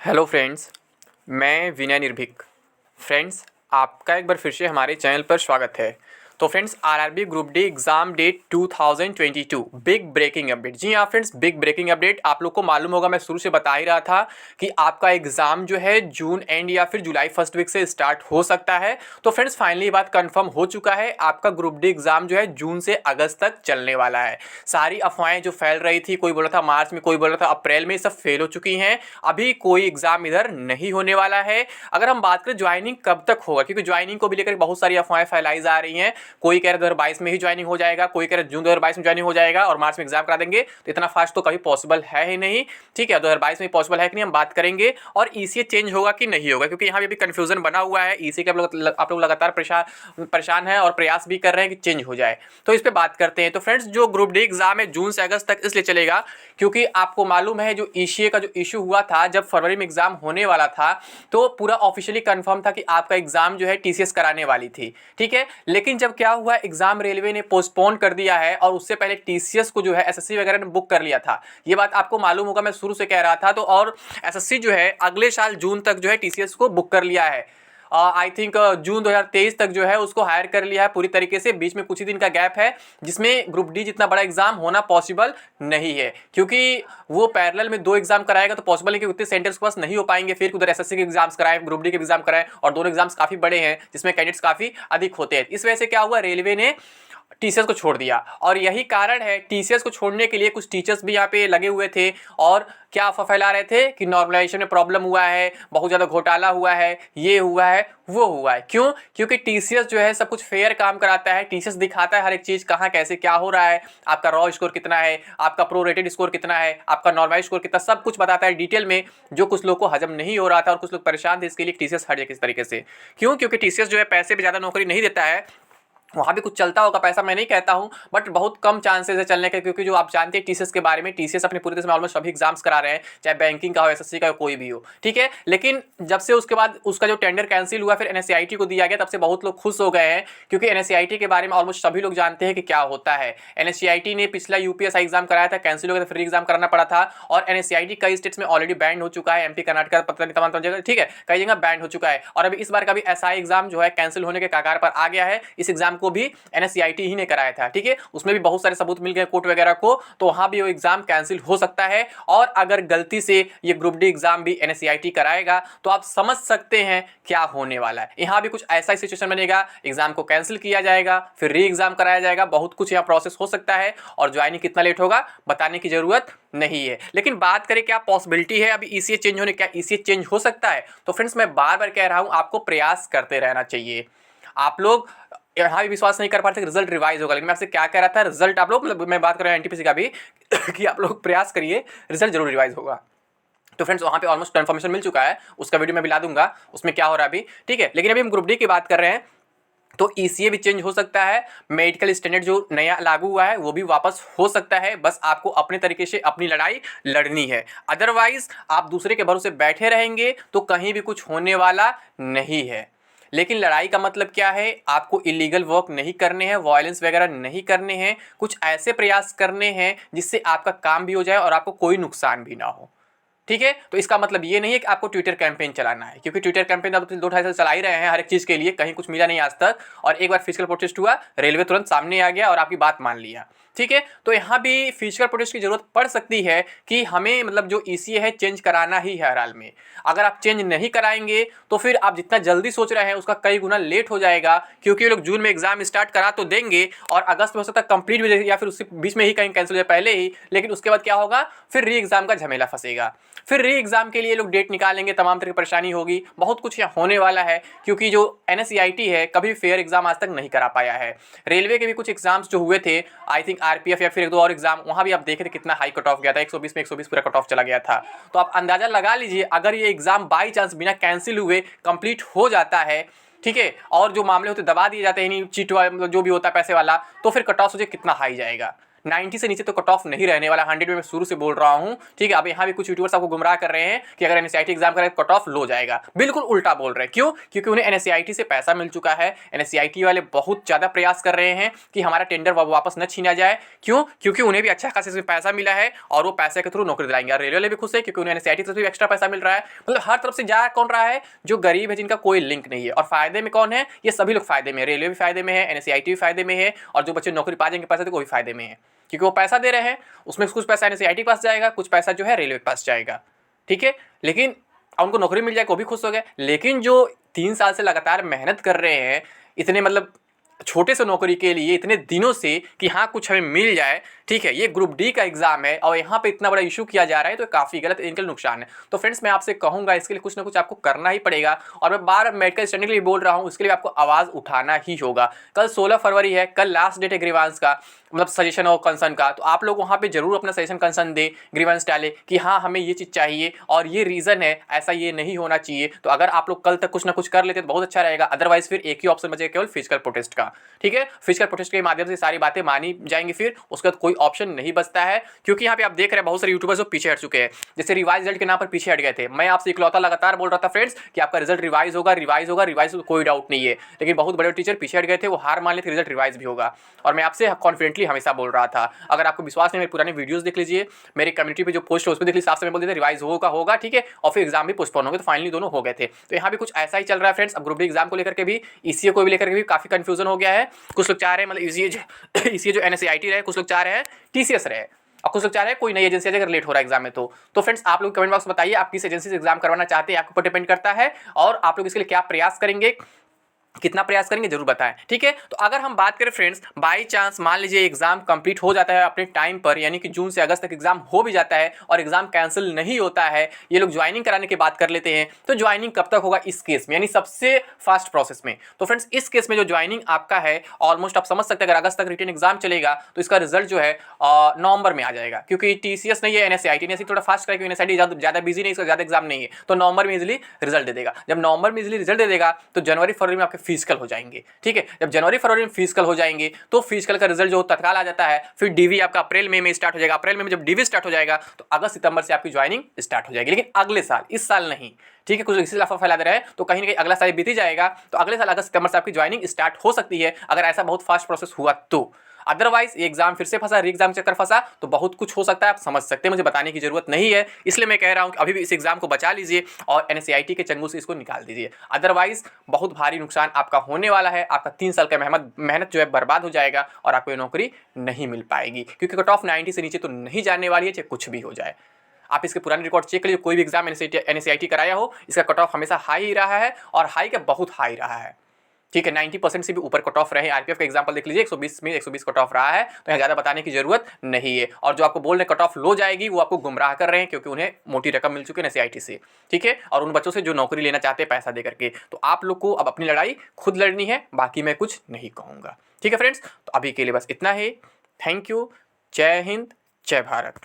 Hello friends, मैं विनय निर्भीक। Friends, आपका एक बार फिर से हमारे चैनल पर स्वागत है। तो friends, RRB group D exam date 2022 big breaking update. जी हाँ फ्रेंड्स, बिग ब्रेकिंग अपडेट। आप लोग को मालूम होगा, मैं शुरू से बता ही रहा था कि आपका एग्ज़ाम जो है जून एंड या फिर जुलाई फर्स्ट वीक से स्टार्ट हो सकता है। तो फ्रेंड्स, फाइनली बात कंफर्म हो चुका है, आपका ग्रुप डी एग्ज़ाम जो है जून से अगस्त तक चलने वाला है। सारी अफवाहें जो फैल रही थी, कोई बोल रहा था मार्च में, कोई बोल रहा था अप्रैल में, सब फेल हो चुकी हैं। अभी कोई एग्ज़ाम इधर नहीं होने वाला है। अगर हम बात करें ज्वाइनिंग कब तक होगा, क्योंकि ज्वाइनिंग को भी लेकर बहुत सारी अफवाहें फैलाई जा रही हैं। कोई कह रहा है 2022 में ही ज्वाइनिंग हो जाएगा, कोई कह रहा है जून 2022 में ज्वाइनिंग हो जाएगा और मार्च में एग्जाम करा देंगे। तो इतना फास्ट तो कभी पॉसिबल है ही नहीं। ठीक है, 2022 में पॉसिबल है कि नहीं, हम बात करेंगे। और ईसीए चेंज होगा कि नहीं होगा, क्योंकि यहाँ भी कंफ्यूजन बना हुआ है। ईसीए के आप लोग लगातार परेशान है और प्रयास भी कर रहे हैं कि चेंज हो जाए। तो इस पर बात करते हैं। तो फ्रेंड्स, जो ग्रुप डी एग्जाम है जून से अगस्त तक इसलिए चलेगा क्योंकि आपको मालूम है जो ईसीए का जो इशू हुआ था, जब फरवरी में एग्जाम होने वाला था तो पूरा ऑफिशियली कंफर्म था कि आपका एग्जाम जो है टीसीएस कराने वाली थी। ठीक है, लेकिन जब क्या हुआ, एग्जाम रेलवे ने पोस्टपोन कर दिया है और उससे पहले टीसीएस को जो है एसएससी वगैरह ने बुक कर लिया था। ये बात आपको मालूम होगा, मैं शुरू से कह रहा था। तो और एसएससी जो है अगले साल जून तक जो है टीसीएस को बुक कर लिया है। आई थिंक जून 2023 तक जो है उसको हायर कर लिया है पूरी तरीके से। बीच में कुछ ही दिन का गैप है जिसमें ग्रुप डी जितना बड़ा एग्जाम होना पॉसिबल नहीं है, क्योंकि वो पैरेलल में दो एग्जाम कराएगा तो पॉसिबल है कि उतने सेंटर्स के पास नहीं हो पाएंगे। फिर उधर एसएससी के एग्जाम्स कराए, ग्रुप डी के एग्जाम कराए, और दोनों एग्जाम्स काफी बड़े हैं जिसमें कैंडिडेट्स काफी अधिक होते हैं। इस वजह से क्या हुआ, रेलवे ने टीसीएस को छोड़ दिया। और यही कारण है, टीसीएस को छोड़ने के लिए कुछ टीचर्स भी यहाँ पे लगे हुए थे और क्या अफवाह फैला रहे थे कि नॉर्मलाइजेशन में प्रॉब्लम हुआ है, बहुत ज़्यादा घोटाला हुआ है, ये हुआ है, वो हुआ है। क्यों? क्योंकि टीसीएस जो है सब कुछ फेयर काम कराता है। टीसीएस दिखाता है हर एक चीज़, कहाँ कैसे क्या हो रहा है, आपका रॉ स्कोर कितना है, आपका प्रो रेटेड स्कोर कितना है, आपका नॉर्मलाइज स्कोर कितना, सब कुछ बताता है डिटेल में। जो कुछ लोग को हजम नहीं हो रहा था और कुछ लोग परेशान थे, इसके लिए टीसीएस हट जाए किस तरीके से। क्यों? क्योंकि टीसीएस जो है पैसे पे ज़्यादा नौकरी नहीं देता है। वहाँ भी कुछ चलता होगा पैसा, मैं नहीं कहता हूँ, बट बहुत कम चांसेस है चलने के, क्योंकि जो आप जानते हैं टीसीएस के बारे में, टीसीएस अपने पूरे देश में ऑलमोस्ट सभी एग्जाम्स करा रहे हैं, चाहे बैंकिंग का हो, एसएससी का हो, कोई भी हो। ठीक है, लेकिन जब से उसके बाद उसका जो टेंडर कैंसिल हुआ, फिर एनएससीआईटी को दिया गया, तब से बहुत लोग खुश हो गए हैं, क्योंकि एनएससीआईटी के बारे में ऑलमोस्ट सभी लोग जानते हैं कि क्या होता है। एनएससीआईटी ने पिछला यूपीएससी एग्जाम कराया था, कैंसिल हो गया था, फिर एग्जाम कराना पड़ा था। और एनएससीआईटी कई स्टेट्स में ऑलरेडी बैंड हो चुका है, एमपी कर्नाटक पता नहीं तमाम जगह, ठीक है, कई जगह बैंड हो चुका है। और अभी इस बार का भी एसआई एग्जाम जो है कैंसिल होने के कगार पर आ गया है। इस एग्जाम को भी एनएससीआईटी ही ने कराया था। ठीक है, उसमें भी बहुत सारे सबूत मिल गए कोर्ट वगैरह को, तो वहां भी वो एग्जाम कैंसिल हो सकता है। और अगर गलती से ये ग्रुप डी एग्जाम भी एनएससीआईटी कराएगा तो आप समझ सकते हैं क्या होने वाला है। यहां भी कुछ ऐसा ही सिचुएशन बनेगा, एग्जाम को कैंसिल किया जाएगा, फिर री एग्जाम कराया जाएगा, बहुत कुछ यहाँ प्रोसेस हो सकता है। और ज्वाइनिंग कितना लेट होगा बताने की जरूरत नहीं है। लेकिन बात करें क्या पॉसिबिलिटी है अभी ईसीए चेंज होने, क्या ईसीए चेंज हो सकता है? तो फ्रेंड्स, मैं बार बार कह रहा हूं, आपको प्रयास करते रहना चाहिए। आप लोग यहाँ भी विश्वास नहीं कर पाते कि रिजल्ट रिवाइज होगा, लेकिन मैं आपसे क्या कह रहा था, रिजल्ट आप लोग, मतलब मैं बात कर रहा हूँ एनटीपीसी का भी कि आप लोग प्रयास करिए, रिजल्ट जरूर रिवाइज होगा। तो फ्रेंड्स, वहाँ पे ऑलमोस्ट कंफर्मेशन मिल चुका है, उसका वीडियो मैं भी ला दूंगा, उसमें क्या हो रहा है अभी। ठीक है, लेकिन अभी हम ग्रुप डी की बात कर रहे हैं, तो ईसीए भी चेंज हो सकता है। मेडिकल स्टैंडर्ड जो नया लागू हुआ है वो भी वापस हो सकता है। बस आपको अपने तरीके से अपनी लड़ाई लड़नी है, अदरवाइज आप दूसरे के भरोसे बैठे रहेंगे तो कहीं भी कुछ होने वाला नहीं है। लेकिन लड़ाई का मतलब क्या है, आपको इलीगल वर्क नहीं करने हैं, वायलेंस वगैरह नहीं करने हैं, कुछ ऐसे प्रयास करने हैं जिससे आपका काम भी हो जाए और आपको कोई नुकसान भी ना हो। ठीक है, तो इसका मतलब ये नहीं है कि आपको ट्विटर कैंपेन चलाना है, क्योंकि ट्विटर कैंपेन अब 2-2.5 साल चला ही रहे हैं हर एक चीज़ के लिए, कहीं कुछ मिला नहीं आज तक। और एक बार फिजिकल प्रोटेस्ट हुआ, रेलवे तुरंत सामने आ गया और आपकी बात मान लिया। ठीक है, तो यहाँ भी फिजिकल प्रोटेस्ट की जरूरत पड़ सकती है कि हमें, मतलब जो ईसीए है चेंज कराना ही है हर हाल में। अगर आप चेंज नहीं कराएंगे तो फिर आप जितना जल्दी सोच रहे हैं उसका कई गुना लेट हो जाएगा, क्योंकि ये लोग जून में एग्जाम स्टार्ट करा तो देंगे और अगस्त में हो सकता है कंप्लीट हो जाए, या फिर उसके बीच में ही कहीं कैंसिल हो जाए पहले ही। लेकिन उसके बाद क्या होगा, फिर री एग्जाम का झमेला फंसेगा, फिर री एग्जाम के लिए लोग डेट निकालेंगे, तमाम तरह की परेशानी होगी, बहुत कुछ यहाँ होने वाला है। क्योंकि जो एनएससीआईटी है कभी फेयर एग्जाम आज तक नहीं करा पाया है। रेलवे के भी कुछ एग्जाम्स जो हुए थे, आई थिंक आरपीएफ या फिर एक दो और एग्जाम, वहाँ भी आप देखे थे कितना हाई कट ऑफ गया था, 120 में 120 पूरा कट ऑफ चला गया था। तो आप अंदाजा लगा लीजिए, अगर ये एग्जाम बाई चांस बिना कैंसिल हुए कंप्लीट हो जाता है, ठीक है, और जो मामले होते दबा दिए जाते हैं, चीट मतलब जो भी होता है पैसे वाला, तो फिर कट ऑफ सोचिए कितना हाई जाएगा। 90 से नीचे तो कट ऑफ नहीं रहने वाला, 100 में मैं शुरू से बोल रहा हूँ, ठीक है। अब यहाँ भी कुछ यूट्यूबर्स आपको गुमराह कर रहे हैं कि अगर NSCIT एग्जाम करें कट ऑफ लो जाएगा, बिल्कुल उल्टा बोल रहे हैं। क्यों? क्योंकि उन्हें NSCIT से पैसा मिल चुका है। NSCIT वाले बहुत ज़्यादा प्रयास कर रहे हैं कि हमारा टेंडर वापस न छीना जाए। क्यों? क्योंकि उन्हें भी अच्छा खासा पैसा मिला है और वो पैसे के थ्रू नौकरी दिलाएंगे। और रेलवे वाले भी खुश है क्योंकि उन्हें NSCIT से भी एक्स्ट्रा पैसा मिल रहा है। मतलब हर तरफ से जा कौन रहा है? जो गरीब है, जिनका कोई लिंक नहीं है। और फायदे में कौन है? ये सभी लोग फायदे में, रेलवे भी फायदे में है, NSCIT भी फायदे में है, और जो बच्चे नौकरी पा जाएंगे पैसा तो वो भी फायदे में है, क्योंकि वो पैसा दे रहे हैं। उसमें कुछ पैसा NSCIT के पास जाएगा, कुछ पैसा जो है रेलवे के पास जाएगा, ठीक है। लेकिन उनको नौकरी मिल जाए वो भी खुश हो गए। लेकिन जो 3 साल से लगातार मेहनत कर रहे हैं, इतने मतलब छोटे से नौकरी के लिए इतने दिनों से कि हाँ कुछ हमें मिल जाए, ठीक है, ये ग्रुप डी का एग्जाम है और यहाँ पे इतना बड़ा इशू किया जा रहा है, तो काफ़ी गलत, इनके लिए नुकसान है। तो फ्रेंड्स मैं आपसे कहूँगा इसके लिए कुछ ना कुछ आपको करना ही पड़ेगा। और मैं बार मेडिकल स्टैंडिंग के लिए बोल रहा हूँ, उसके लिए आपको आवाज़ उठाना ही होगा। कल 16 फरवरी है, कल लास्ट डेट है ग्रीवांस का, मतलब सजेशन और कंसर्न का। तो आप लोग वहाँ पे जरूर अपना सजेशन कंसर्न दे, ग्रीवेंस डाले कि हाँ हमें ये चीज़ चाहिए और ये रीज़न है, ऐसा ये नहीं होना चाहिए। तो अगर आप लोग कल तक कुछ ना कुछ कर लेते तो बहुत अच्छा रहेगा। अदरवाइज फिर एक ही ऑप्शन बचेगा, केवल फिजिकल प्रोटेस्ट का, ठीक है। फिजिकल प्रोटेस्ट के माध्यम से सारी बातें मानी जाएंगी, फिर उसका कोई ऑप्शन नहीं बचता है। क्योंकि यहाँ पे आप देख रहे हैं बहुत सारे यूट्यूबर्स जो पीछे हट चुके हैं, जैसे रिवाइज रिजल्ट के नाम पर पीछे हट गए थे। मैं आपसे इकलौता लगातार बोल रहा था फ्रेंड्स कि आपका रिजल्ट रिवाइज होगा, रिवाइज होगा, रिवाइज, कोई डाउट नहीं है। लेकिन बहुत बड़े टीचर पीछे हट गए थे, वो हार मान लेते रिजल्ट रिवाइज भी होगा। और मैं आपसे कॉन्फिडेंटली हमेशा बोल रहा था। अगर आपको विश्वास नहीं, मेरे पुराने वीडियोस देख लीजिए, मेरी कम्युनिटी पे जो पोस्ट है उस पर देख लीजिए, साफ से मैं बोल देते रिवाइज होगा, ठीक है। और फिर एग्जाम भी पोस्टपोन हो गए, तो फाइनली दोनों हो गए थे। तो यहाँ भी कुछ ऐसा ही चल रहा है फ्रेंड्स। अब ग्रुप डी एग्जाम को लेकर के भी, ECA को भी लेकर के भी काफी कंफ्यूजन हो गया है। कुछ लोग चाह रहे हैं मतलब ECA जो NSCIT रहे, कुछ लोग चाह रहे हैं TCS रहे, और कुछ लोग चाह रहे हैं कोई नई एजेंसी अगर लेट हो रहा है एग्जाम में। तो फ्रेंड्स आप लोग कमेंट बॉक्स में बताइए आप किस एजेंसी से एग्जाम करवाना चाहते हैं, आपके ऊपर डिपेंड करता है। और आप लोग इसके लिए क्या प्रयास करेंगे, कितना प्रयास करेंगे, जरूर बताएं, ठीक है। तो अगर हम बात करें फ्रेंड्स, बाई चांस मान लीजिए एग्जाम कंप्लीट हो जाता है अपने टाइम पर, यानी कि जून से अगस्त तक एग्जाम हो भी जाता है और एग्जाम कैंसिल नहीं होता है, ये लोग ज्वाइनिंग कराने की बात कर लेते हैं। तो ज्वाइनिंग कब तक होगा इस केस में, यानी सबसे फास्ट प्रोसेस में। तो फ्रेंड्स इस केस में जो ज्वाइनिंग आपका है, ऑलमोस्ट आप समझ सकते हैं, अगर अगस्त तक रिटन एग्जाम चलेगा तो इसका रिजल्ट जो है नवंबर में आ जाएगा। क्योंकि TCS नहीं है, NSCIT थोड़ा फास्ट करेगा, NSCIT ज़्यादा बिजी नहीं, इसका ज़्यादा एग्जाम नहीं है, तो नवंबर में इजिली रिजल्ट दे देगा। जब नवंबर में इजिली रिजल्ट दे देगा तो जनवरी फरवरी में आपके फिजिकल हो जाएंगे, ठीक है। जब जनवरी फरवरी में फिजिकल हो जाएंगे तो फिजिकल का रिजल्ट जो तत्काल आ जाता है। फिर DV आपका अप्रैल मई में स्टार्ट हो जाएगा, अप्रैल में जब DV स्टार्ट हो जाएगा तो अगस्त सितंबर से आपकी ज्वाइनिंग स्टार्ट हो जाएगी। लेकिन अगले साल, इस साल नहीं, ठीक है। कुछ इसी अफवाह फैला दे रहे हैं, तो कहीं ना कहीं अगला साल बीती जाएगा, तो अगले साल अगस्त सितंबर से आपकी ज्वाइनिंग स्टार्ट हो सकती है, अगर ऐसा बहुत फास्ट प्रोसेस हुआ तो। अदरवाइज ये एग्जाम फिर से फंसा, री एग्जाम चक्कर फंसा, तो बहुत कुछ हो सकता है, आप समझ सकते हैं, मुझे बताने की जरूरत नहीं है। इसलिए मैं कह रहा हूं कि अभी भी इस एग्जाम को बचा लीजिए और NSCIT के चंगुल से इसको निकाल दीजिए। अदरवाइज बहुत भारी नुकसान आपका होने वाला है, आपका 3 साल का मेहनत जो है बर्बाद हो जाएगा और आपको ये नौकरी नहीं मिल पाएगी। क्योंकि कट ऑफ 90 से नीचे तो नहीं जाने वाली है, चाहे कुछ भी हो जाए। आप इसके पुराने रिकॉर्ड चेक करिए, कोई भी एग्जाम NSCIT कराया हो, इसका कट ऑफ हमेशा हाई ही रहा है, और हाई का बहुत हाई रहा है, ठीक है। 90% से भी ऊपर कट ऑफ रहे। RPF का एग्जाम्पल देख लीजिए, 120 में 120 कट ऑफ रहा है, तो यहाँ ज़्यादा बताने की जरूरत नहीं है। और जो आपको बोल रहे कट ऑफ लो जाएगी, वो आपको गुमराह कर रहे हैं, क्योंकि उन्हें मोटी रकम मिल चुकी है NSCIT से, ठीक है, और उन बच्चों से जो नौकरी लेना चाहते हैं पैसा दे करके। तो आप लोग को अब अपनी लड़ाई खुद लड़नी है, बाकी मैं कुछ नहीं कहूँगा, ठीक है फ्रेंड्स। तो अभी के लिए बस इतना ही। Thank you. जय हिंद, जय भारत।